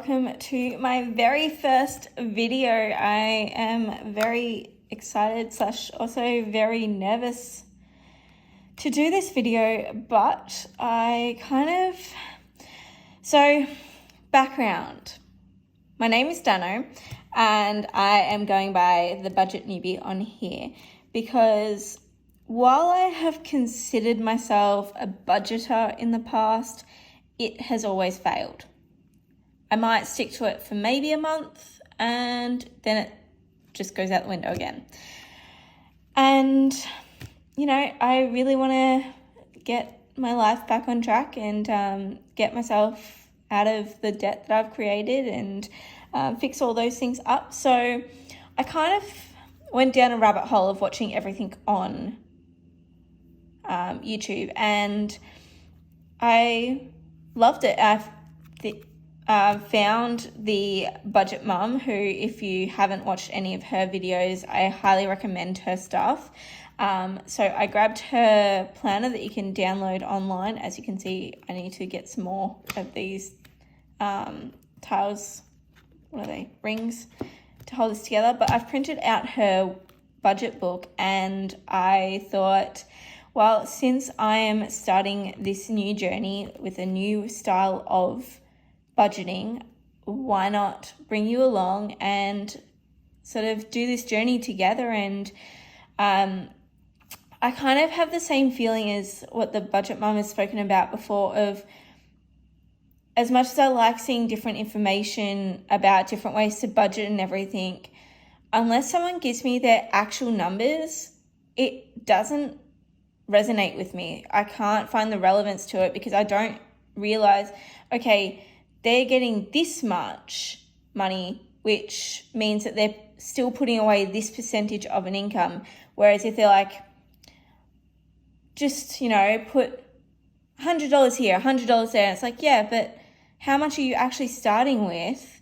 welcome to my very first video. I am very excited / also very nervous to do this video, but so background. My name is Dano and I am going by the Budget Newbie on here because while I have considered myself a budgeter in the past, it has always failed. I might stick to it for maybe a month and then it just goes out the window again. And, I really want to get my life back on track and get myself out of the debt that I've created and fix all those things up. So I kind of went down a rabbit hole of watching everything on YouTube, and I loved it. I found the Budget Mum, who, if you haven't watched any of her videos, I highly recommend her stuff. So I grabbed her planner that you can download online. As you can see, I need to get some more of these tiles, rings, to hold this together. But I've printed out her budget book, and I thought, well, since I am starting this new journey with a new style of budgeting, why not bring you along and sort of do this journey together? And I kind of have the same feeling as what the Budget Mum has spoken about before, of as much as I like seeing different information about different ways to budget and everything, unless someone gives me their actual numbers, it doesn't resonate with me. I can't find the relevance to it because I don't realize, okay, they're getting this much money, which means that they're still putting away this percentage of an income. Whereas if they're like, just, put $100 here, $100 there, it's like, yeah, but how much are you actually starting with?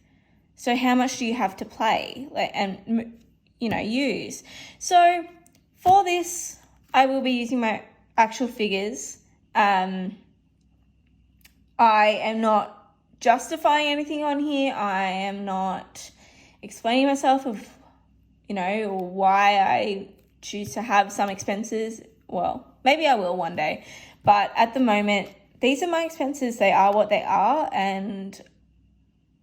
So how much do you have to play and use? So for this, I will be using my actual figures. I am not justifying anything on here. I am not explaining myself of, why I choose to have some expenses. Well, maybe I will one day. But at the moment, these are my expenses. They are what they are. And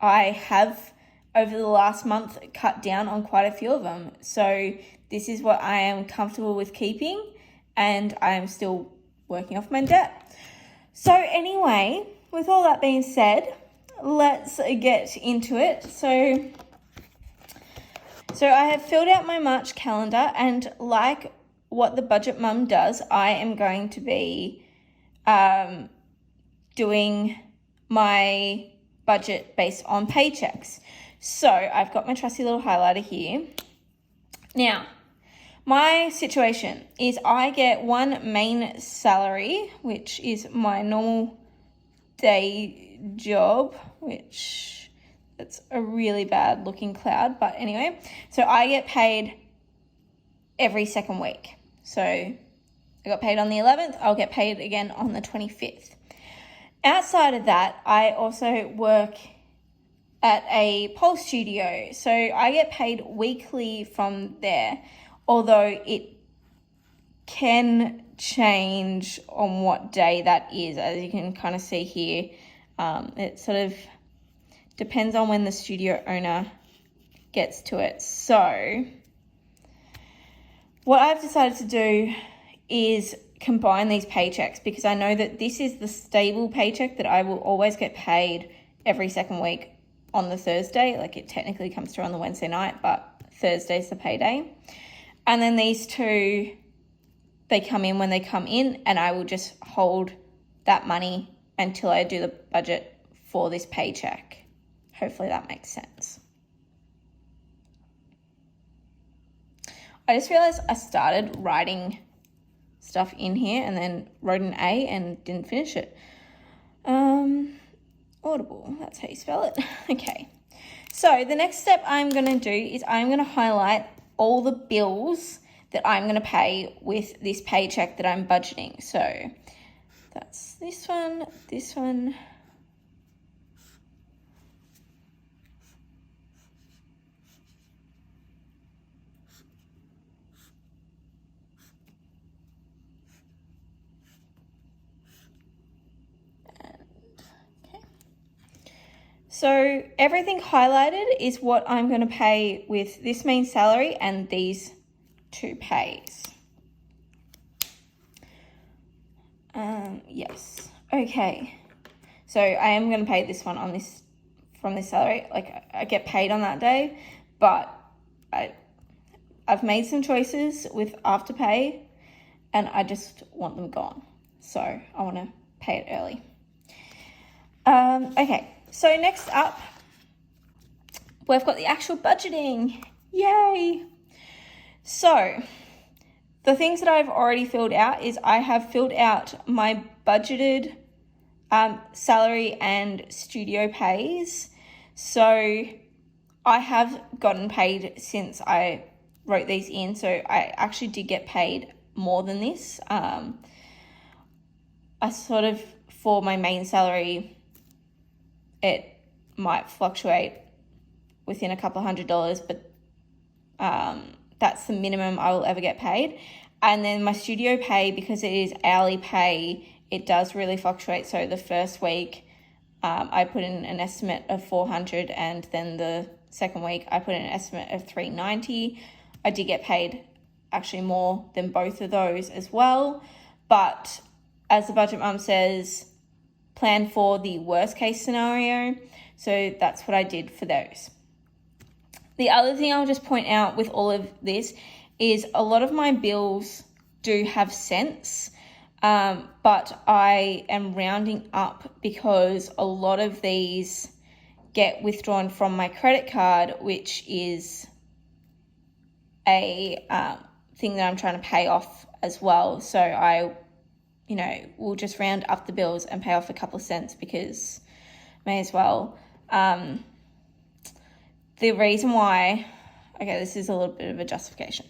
I have, over the last month, cut down on quite a few of them. So this is what I am comfortable with keeping, and I am still working off my debt. So anyway, with all that being said, let's get into it. So I have filled out my March calendar, and like what the Budget Mum does, I am going to be doing my budget based on paychecks. So I've got my trusty little highlighter here. Now, my situation is I get one main salary, which is my normal day job, which that's a really bad looking cloud. But anyway, so I get paid every second week. So I got paid on the 11th. I'll get paid again on the 25th. Outside of that, I also work at a pole studio. So I get paid weekly from there, although it can change on what day that is. As you can kind of see here, it sort of depends on when the studio owner gets to it. So what I've decided to do is combine these paychecks, because I know that this is the stable paycheck that I will always get paid every second week on the Thursday. Like, it technically comes through on the Wednesday night, but Thursday's the payday. And then these two, they come in when they come in, and I will just hold that money until I do the budget for this paycheck. Hopefully that makes sense. I just realized I started writing stuff in here and then wrote an A and didn't finish it. Audible, that's how you spell it. Okay. So the next step I'm going to do is I'm going to highlight all the bills that I'm going to pay with this paycheck that I'm budgeting. So that's this one, So everything highlighted is what I'm going to pay with this main salary and these two pays. Yes. Okay. So I am going to pay this one on this from this salary. Like, I get paid on that day, but I've made some choices with Afterpay, and I just want them gone. So I want to pay it early. Okay. So next up, we've got the actual budgeting. Yay! So the things that I've already filled out is I have filled out my budgeted salary and studio pays. So I have gotten paid since I wrote these in. So I actually did get paid more than this. I sort of, for my main salary, it might fluctuate within a couple $100, but that's the minimum I will ever get paid. And then my studio pay, because it is hourly pay, it does really fluctuate. So the first week I put in an estimate of $400, and then the second week I put in an estimate of $390. I did get paid actually more than both of those as well. But as the budget mum says, plan for the worst case scenario. So that's what I did for those. The other thing I'll just point out with all of this is a lot of my bills do have cents, but I am rounding up because a lot of these get withdrawn from my credit card, which is a thing that I'm trying to pay off as well. So I we'll just round up the bills and pay off a couple of cents because may as well. The reason why, this is a little bit of a justification.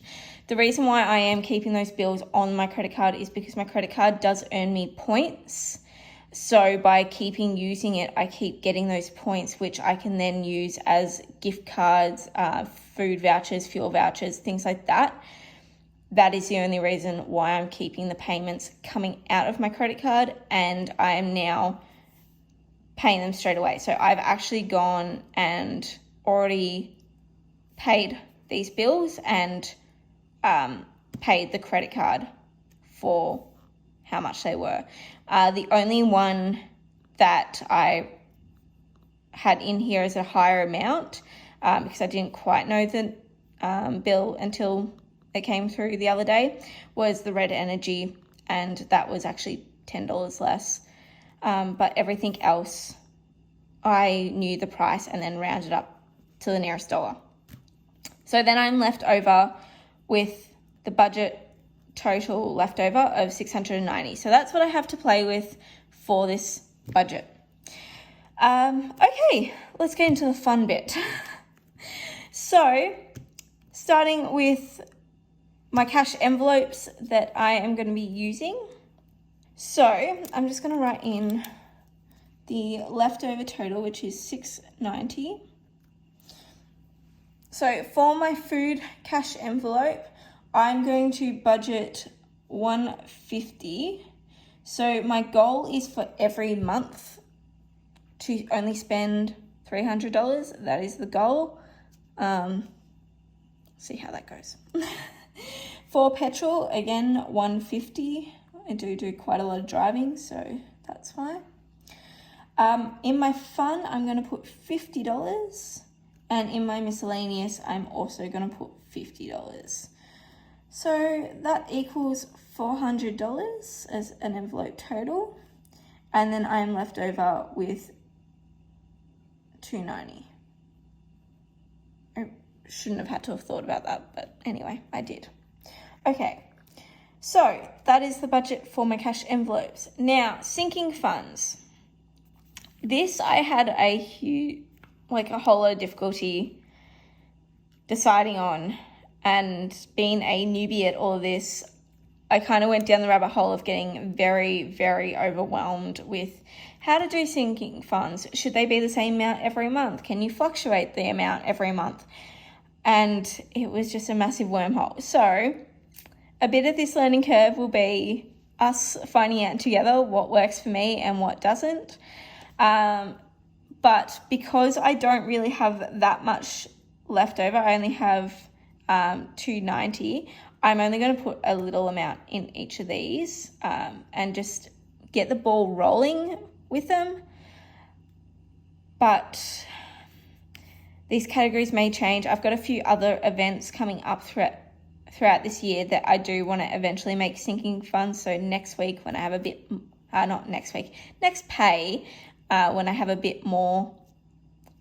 The reason why I am keeping those bills on my credit card is because my credit card does earn me points. So by keeping using it, I keep getting those points, which I can then use as gift cards, food vouchers, fuel vouchers, things like that. That is the only reason why I'm keeping the payments coming out of my credit card, and I am now paying them straight away. So I've actually gone and already paid these bills and paid the credit card for how much they were. The only one that I had in here as a higher amount, because I didn't quite know the bill until it came through the other day, was the Red Energy, and that was actually $10 less. But everything else, I knew the price and then rounded up to the nearest dollar. So then I'm left over with the budget total leftover of $690. So that's what I have to play with for this budget. Okay, let's get into the fun bit. So starting with my cash envelopes that I am going to be using. So I'm just going to write in the leftover total, which is $690. So for my food cash envelope, I'm going to budget $150. So my goal is for every month to only spend $300. That is the goal. See how that goes. For petrol, again, $150. I do quite a lot of driving, so that's fine. In my fun, I'm going to put $50. And in my miscellaneous, I'm also going to put $50. So that equals $400 as an envelope total. And then I am left over with $290. I shouldn't have had to have thought about that, but anyway, I did. Okay, so that is the budget for my cash envelopes. Now, sinking funds. This I had a whole lot of difficulty deciding on, and being a newbie at all of this, I kind of went down the rabbit hole of getting very, very overwhelmed with how to do sinking funds. Should they be the same amount every month? Can you fluctuate the amount every month? And it was just a massive wormhole. So a bit of this learning curve will be us finding out together what works for me and what doesn't. But because I don't really have that much left over, I only have $290. I'm only going to put a little amount in each of these and just get the ball rolling with them. But these categories may change. I've got a few other events coming up throughout this year that I do want to eventually make sinking funds. So next week when I have a bit, next pay, when I have a bit more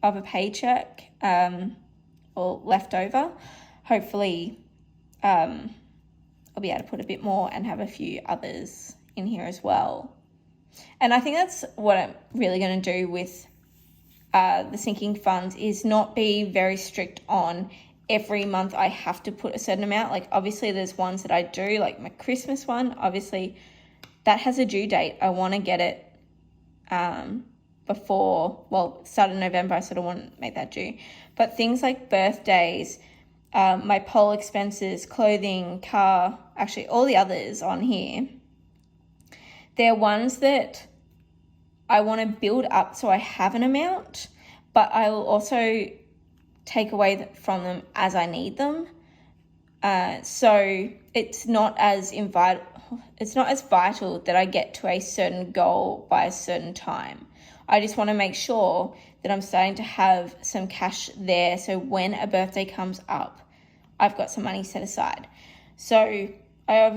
of a paycheck or left over, hopefully I'll be able to put a bit more and have a few others in here as well. And I think that's what I'm really going to do with the sinking funds, is not be very strict on every month I have to put a certain amount. Like obviously there's ones that I do, like my Christmas one, obviously that has a due date. I want to get it start of November. I sort of want to make that due. But things like birthdays, my poll expenses, clothing, car, actually all the others on here, they're ones that I want to build up so I have an amount, but I will also take away from them as I need them. So it's not as vital that I get to a certain goal by a certain time. I just want to make sure that I'm starting to have some cash there, so when a birthday comes up, I've got some money set aside. So I've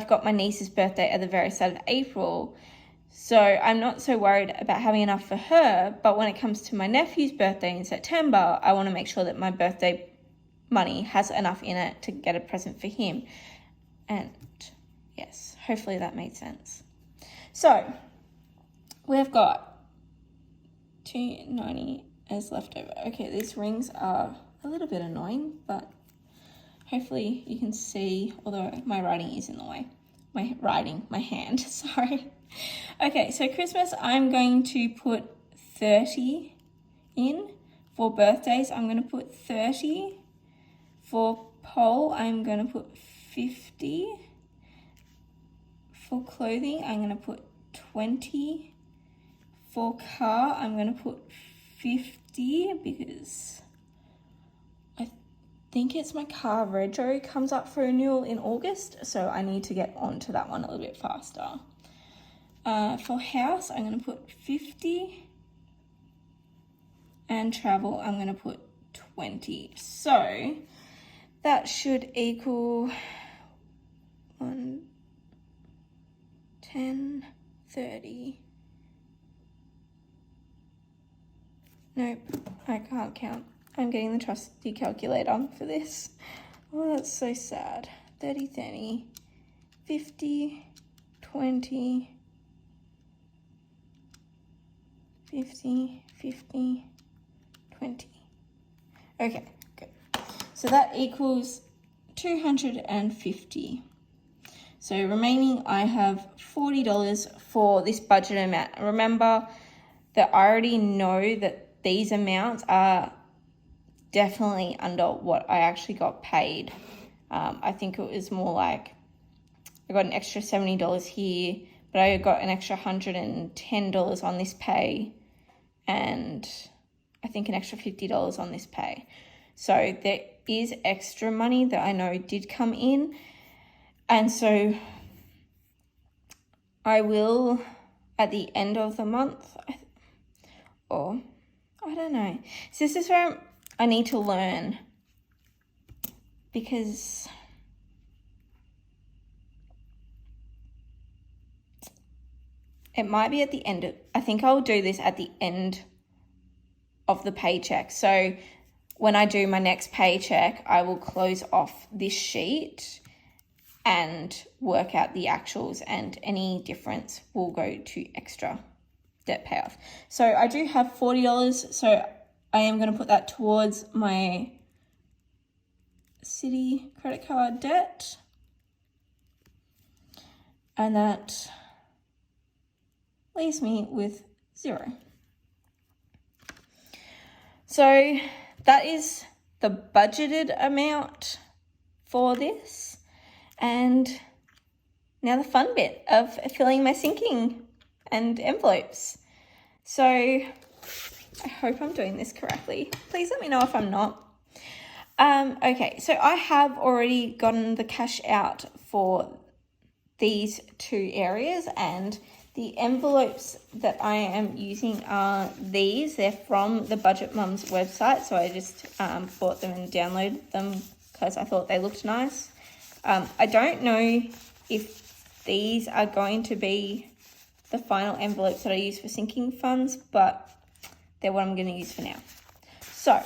got my niece's birthday at the very start of April, so I'm not so worried about having enough for her. But when it comes to my nephew's birthday in September, I want to make sure that my birthday money has enough in it to get a present for him. And yes, hopefully that made sense. So we've got $290 as leftover. Okay, these rings are a little bit annoying, but hopefully you can see, although my writing is in the way. My hand, sorry. Okay, so Christmas, I'm going to put 30 in. For birthdays, I'm going to put 30. For poll, I'm going to put 50. For clothing, I'm going to put 20. For car, I'm going to put 50 because I think it's my car rego comes up for renewal in August, so I need to get onto that one a little bit faster. For house, I'm going to put 50. And travel, I'm going to put 20. So that should equal 10, 30. Nope, I can't count. I'm getting the trusty calculator for this. Oh, that's so sad. 30, 30, 50, 20, 50, 50, 20. Okay, good. So that equals 250. So remaining, I have $40 for this budget amount. Remember that I already know that these amounts are definitely under what I actually got paid. I think it was more like I got an extra $70 here, but I got an extra $110 on this pay, and I think an extra $50 on this pay. So there is extra money that I know did come in. And so I will, at the end of the month, or I don't know. So this is where I need to learn, because it might be at the end of, I think I'll do this at the end of the paycheck. So when I do my next paycheck, I will close off this sheet and work out the actuals, and any difference will go to extra debt payoff. So I do have $40, so I am going to put that towards my Citi credit card debt, and that leaves me with $0. So that is the budgeted amount for this. And now the fun bit of filling my sinking and envelopes. So I hope I'm doing this correctly. Please let me know if I'm not. Okay, so I have already gotten the cash out for these two areas, and the envelopes that I am using are these. They're from the Budget Mums website, so I just bought them and downloaded them because I thought they looked nice. I don't know if these are going to be the final envelopes that I use for sinking funds, but they're what I'm going to use for now. So I'm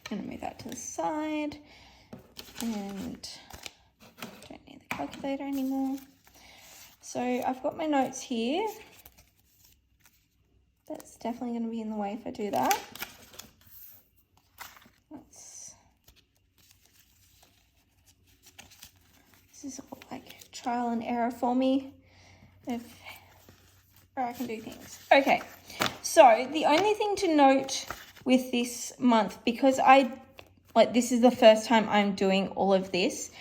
going to move that to the side, and don't need the calculator anymore. So I've got my notes here. That's definitely going to be in the way if I do that. This is all like trial and error for me of where I can do things. Okay, so the only thing to note with this month, because this is the first time I'm doing all of this,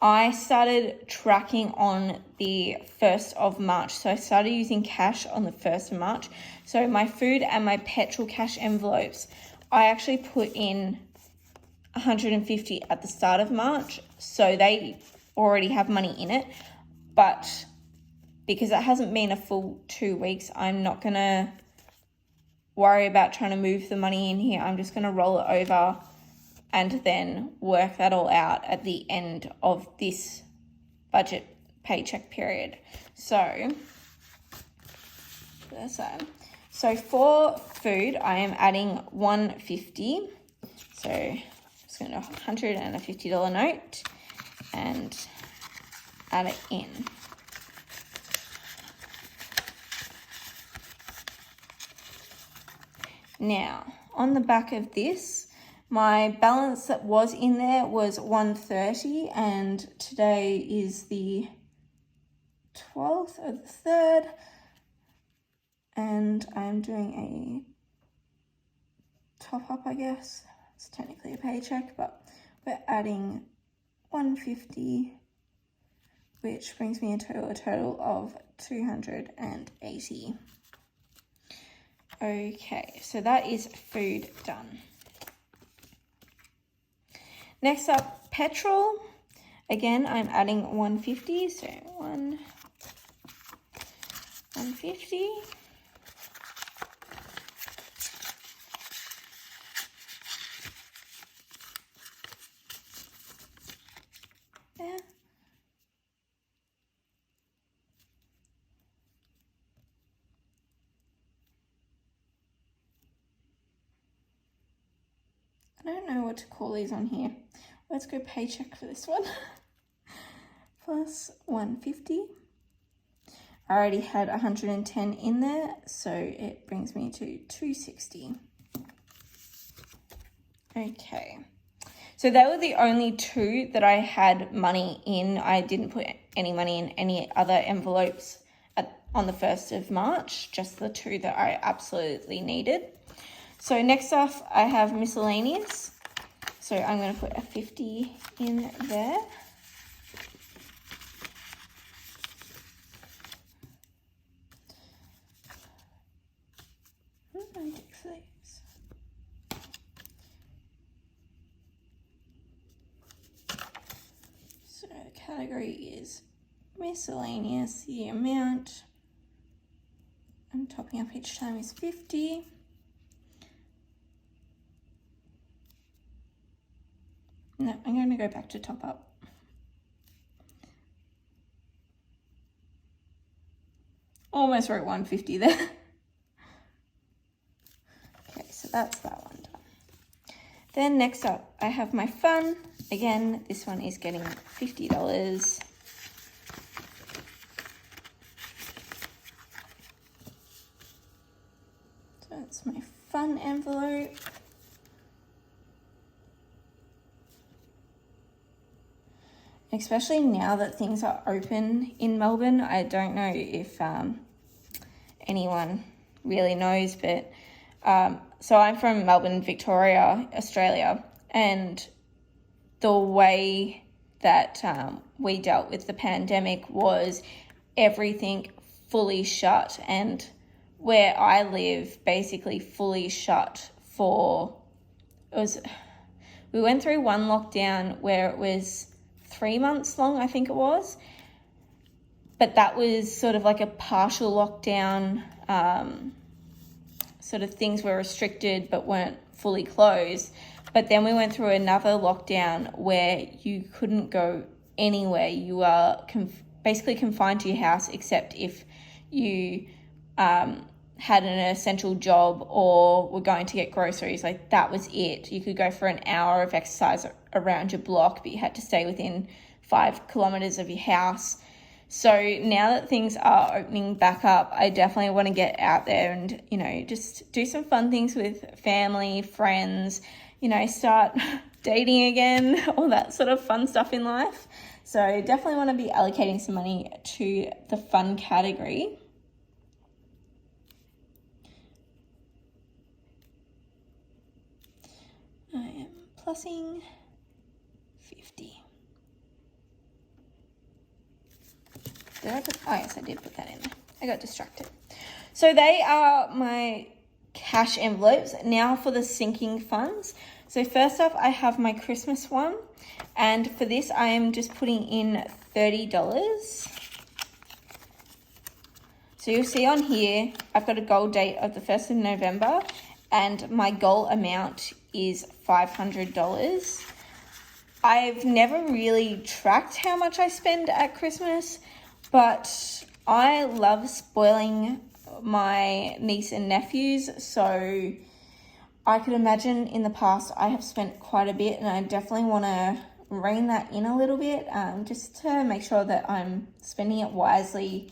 I started tracking on the 1st of March. So I started using cash on the 1st of March. So my food and my petrol cash envelopes, I actually put in 150 at the start of March. So they already have money in it. But because it hasn't been a full 2 weeks, I'm not going to worry about trying to move the money in here. I'm just going to roll it over and then work that all out at the end of this budget paycheck period. So for food, I am adding 150. So I'm just going to $150 note and add it in. Now, on the back of this, my balance that was in there was 130, and today is the 12th of the 3rd, and I'm doing a top up, I guess. It's technically a paycheck, but we're adding 150, which brings me to a total of 280. Okay, so that is food done. Next up, petrol. Again, I'm adding 150, so 150. There. I don't know what to call these on here. Let's go paycheck for this one. Plus 150. I already had 110 in there, so it brings me to 260. Okay. So they were the only two that I had money in. I didn't put any money in any other envelopes on the 1st of March, just the two that I absolutely needed. So next off, I have miscellaneous. So I'm going to put a 50 in there. So category is miscellaneous. The amount I'm topping up each time is 50. No, I'm going to go back to top up. Almost wrote 150 there. Okay, so that's that one done. Then next up, I have my fun. Again, this one is getting $50. So that's my fun envelope. Especially now that things are open in Melbourne, I don't know if anyone really knows, but so I'm from Melbourne, Victoria, Australia, and the way that we dealt with the pandemic was everything fully shut, and where I live basically fully shut we went through one lockdown where it was 3 months long, I think it was. But that was sort of like a partial lockdown, sort of things were restricted but weren't fully closed. But then we went through another lockdown where you couldn't go anywhere. You were basically confined to your house except if you had an essential job or were going to get groceries. Like, that was it. You could go for an hour of exercise around your block, but you had to stay within 5 kilometers of your house. So now that things are opening back up, I definitely want to get out there and, just do some fun things with family, friends, start dating again, all that sort of fun stuff in life. So definitely want to be allocating some money to the fun category. I am plussing 50. Yes, I did put that in there. I got distracted. So they are my cash envelopes. Now for the sinking funds. So first off, I have my Christmas one. And for this, I am just putting in $30. So you'll see on here, I've got a goal date of the 1st of November. And my goal amount is $500. I've never really tracked how much I spend at Christmas, but I love spoiling my niece and nephews, so I could imagine in the past I have spent quite a bit, and I definitely want to rein that in a little bit, just to make sure that I'm spending it wisely,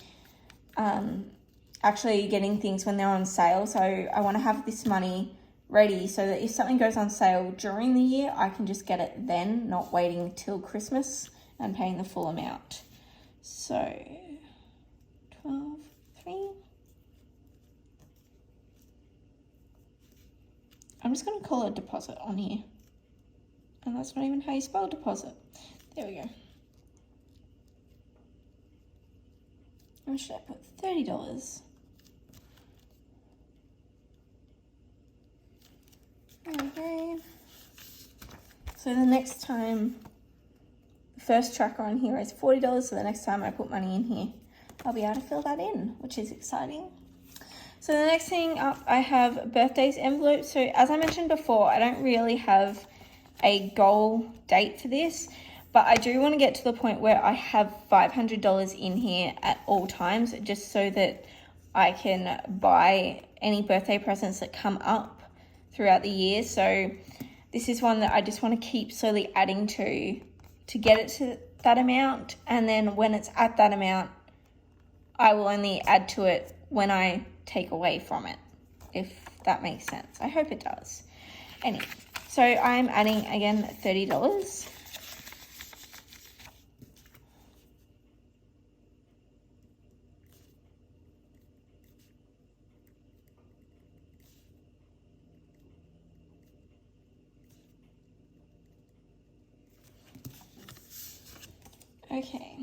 actually getting things when they're on sale. So I want to have this money ready so that if something goes on sale during the year, I can just get it then, not waiting till Christmas and paying the full amount. So 12, 3. I'm just going to call it deposit on here. And that's not even how you spell deposit. There we go. And should I put $30? There we go. So the next time, the first tracker on here is $40, so the next time I put money in here, I'll be able to fill that in, which is exciting. So the next thing up, I have birthdays envelopes. So as I mentioned before, I don't really have a goal date for this, but I do want to get to the point where I have $500 in here at all times, just so that I can buy any birthday presents that come up throughout the year. So this is one that I just want to keep slowly adding to get it to that amount. And then when it's at that amount, I will only add to it when I take away from it, if that makes sense. I hope it does. Anyway, so I'm adding again $30. Okay,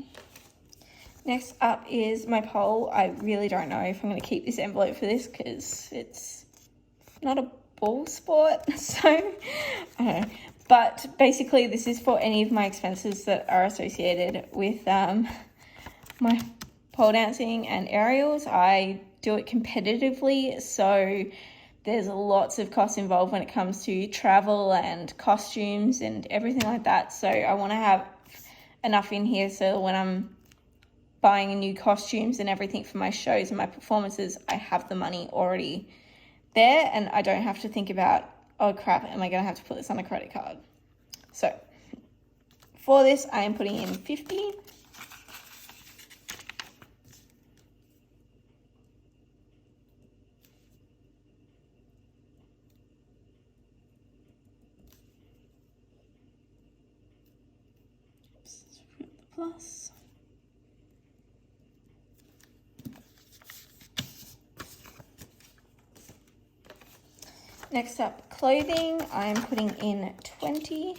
next up is my poll. I really don't know if I'm going to keep this envelope for this because it's not a ball sport, so I don't know. But basically this is for any of my expenses that are associated with my pole dancing and aerials. I do it competitively, so there's lots of costs involved when it comes to travel and costumes and everything like that. So I want to have enough in here so when I'm buying new costumes and everything for my shows and my performances, I have the money already there and I don't have to think about, oh crap, am I going to have to put this on a credit card? So for this, I am putting in 50. Plus. Next up, clothing. I'm putting in 20.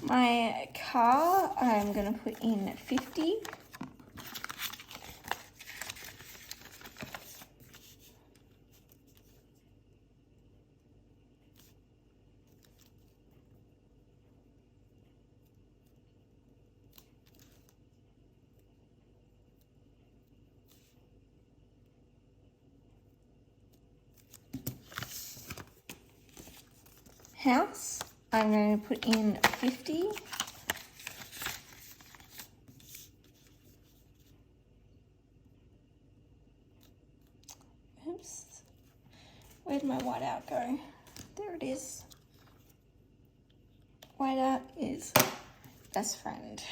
My car, I'm going to put in 50. House, I'm going to put in 50. Oops. Where'd my whiteout go? There it is. Whiteout is best friend.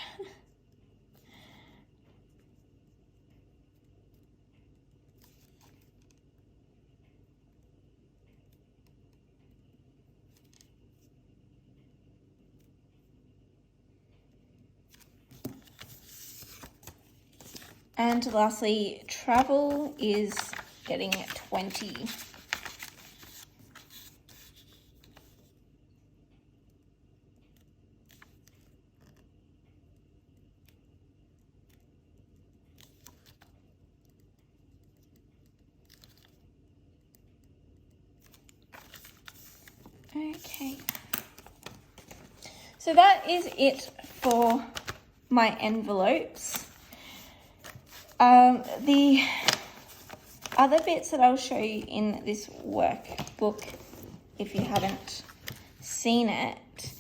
And lastly, travel is getting 20. Okay. So that is it for my envelopes. The other bits that I'll show you in this workbook, if you haven't seen it,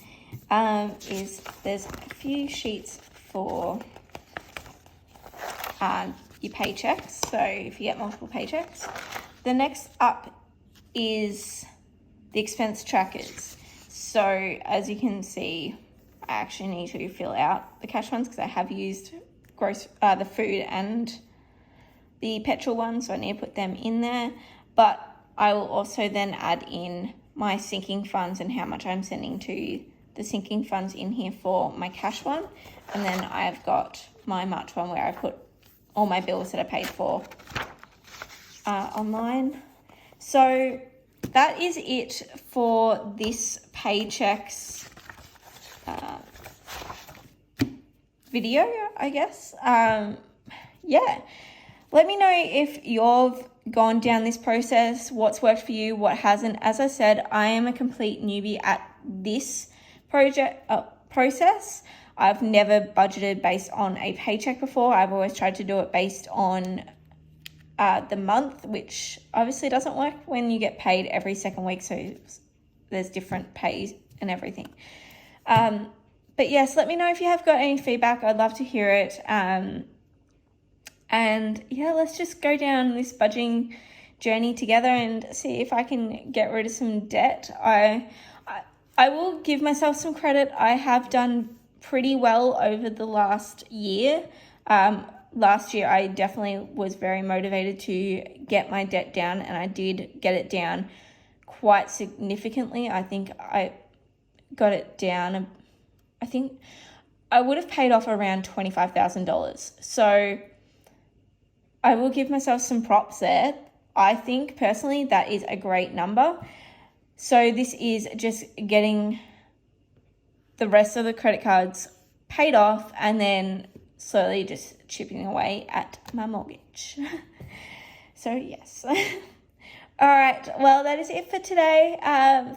is there's a few sheets for your paychecks. So if you get multiple paychecks, the next up is the expense trackers. So as you can see, I actually need to fill out the cash ones because I have used the food and the petrol ones, so I need to put them in there. But I will also then add in my sinking funds and how much I'm sending to the sinking funds in here for my cash one. And then I've got my March one where I put all my bills that I paid for online. So that is it for this Paychecks video, I guess. Yeah, let me know if you've gone down this process, what's worked for you, what hasn't. As I said, I am a complete newbie at this process. I've never budgeted based on a paycheck before. I've always tried to do it based on the month, which obviously doesn't work when you get paid every second week, so there's different pays and everything. But yes, let me know if you have got any feedback. I'd love to hear it. And yeah, let's just go down this budgeting journey together and see if I can get rid of some debt. I will give myself some credit. I have done pretty well over the last year. Last year, I definitely was very motivated to get my debt down, and I did get it down quite significantly. I think I got it down. I think I would have paid off around $25,000. So I will give myself some props there. I think personally that is a great number. So this is just getting the rest of the credit cards paid off and then slowly just chipping away at my mortgage. So yes. All right, well, that is it for today.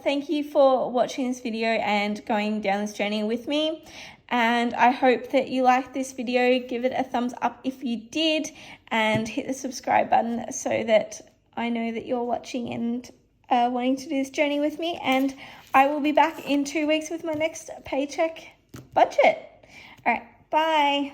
Thank you for watching this video and going down this journey with me. And I hope that you liked this video. Give it a thumbs up if you did, and hit the subscribe button so that I know that you're watching and wanting to do this journey with me. And I will be back in 2 weeks with my next paycheck budget. All right, bye.